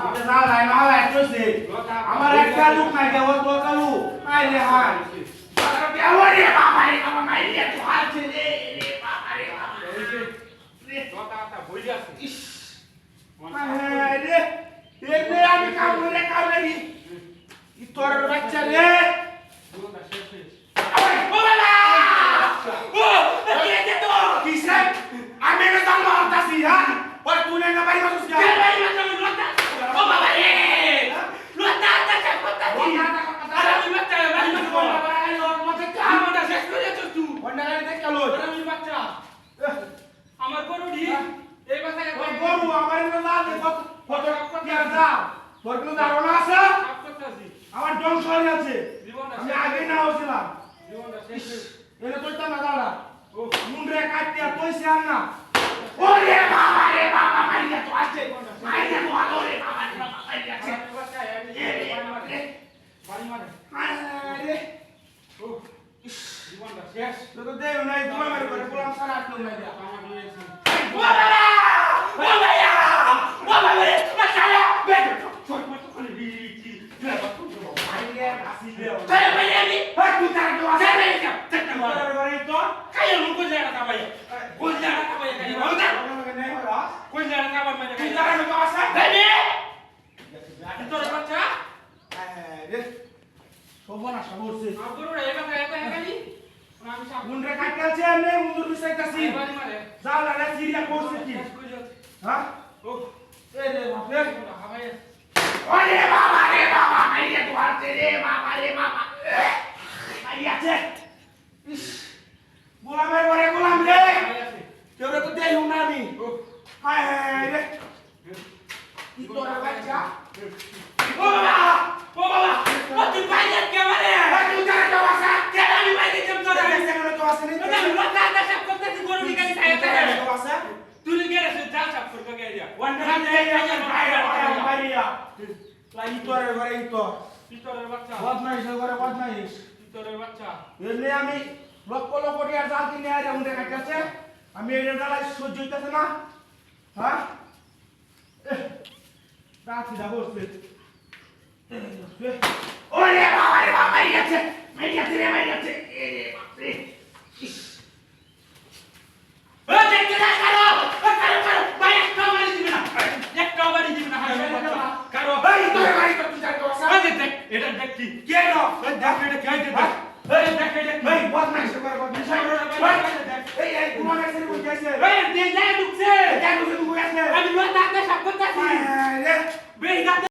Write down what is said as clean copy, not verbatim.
এটা না লাই না লাই কইছে আমার একটা লোক নাই গে ও তো কালু আই রে হাই আরে বেওয়ারে বাবা রে বাবা মাইরে তো হালছে রে বাবা রে বাবা রে কথা বইলি আছে ইস আরে রে এনে আমি কাম করে নি ই তোর বাচ্চা রে ওই বাবা ও এতে তো কিসে আমি না জানো তাসি হ্যাঁ ওই তুই না বাড়ি মাসুস কে বাড়ি মাসুস লতা ও বাবা রে লতা তা কথা দি আরে আমি বাচ্চা বাড়ি মাসুস বাবা আই ওর মতে আমাটা শেষ করে যাচ্ছ তুই ওন্ডা গাড়ি দেখ চলো আমি বাচ্চা আমার গরু দি এই কথা ওই গরু আমার না লাগে ফটো কি আর দাও তোর কোনো ধারণা আছে আমার ধ্বংস হয়ে যাচ্ছে আমি আগে না হছিলাম জীবনটা শেষ এনে তোরটা না দাঁড়া ও মুন্ডে কাটতে আর কইছে আর না ওরে বাবা রে বাবা মাইয়া তো আছে মাইয়া তো আলো রে বাবা রে বাবা মাইয়া আছে বাড়ি মারে আরে ও জীবনটা শেষ তো দেও নাই তোমার মারে করে পুরাম সারা আটলো নাই দিয়া আমার দিয়েছি ও বাবা ও ভাইয়া ও বাবা রে মাশাআল্লাহ বেটো ছোট ছোট করে দিয়েছি মাইয়া আসি দেও তাই ভাইয়া আমি হ্যাঁ তুই তার তো আছে রে চেষ্টা কর করে তো কাই লোক কই জায়গা কা ভাইয়া কই জায়গা কা ভাইয়া কাই বলতা কই জায়গা কা ভাইয়া কই জায়গা তো আছে দেবে তোর বাচ্চা রে শোভনা সবরছে আগরো রে কথা এত হেগালি আমি সব মুন্ডে কাটকাছে নে মুন্ডুর বিষয়টাছি বাড়ি মারে যাও না সিরিয়া করছে কি হ্যাঁ ও এ রে বাপরে ভাই ওরে বাবা রে বাবা মাইয়া তো আছে রে বাবা রে বাবা মাইয়া আছে ইস গোলামের ঘরে গোলাম রে কেউ তো দেই হুম না আমি হায় হায় রে কি তোর বাচ্চা ও বাবা ও বাবা ও তুই বাইরে কে মারে তুই জানা তো আসা কে আমি বাইরে কেম তোর আছে কেন তো আসে না আমি লতা দা সব করতে তুই গরু নিকালি খায় তো আসা তুই গেরে সে যা সব করতে গে দিয়া ওয়ান টাইম দে বাইরে লাই তোর ঘরে তো পিতরের বাচ্চা বদমাইশ ঘরে বদমাইশ পিতরের বাচ্চা এনে আমি লক্ষ লক্ষ টাকা জাল কিনে আইরা উন্ডে কাটছে আমি এর জ্বালাই সহ্য হইতাছে না হ্যাঁ রাতি দা বসছে ওরে বাবা রে বাবা মাইয়াছে রে মাইয়াছে এ রে বাপ রে ও দেখতে না কারো ভাই একটা বাড়ি দিবে না হাই কারো ভাই তোর বাড়ি তো তুই জানো আছে দেখ এটা দেখ কি কে নো দেখ এটা কে দেখ এই দেখ এই ভাই বদমাইশ করে দেখ এই গুমানের সে কই যাচ্ছে এই দে ঢুকছে তুই আছে আমি লতা সব করতেছি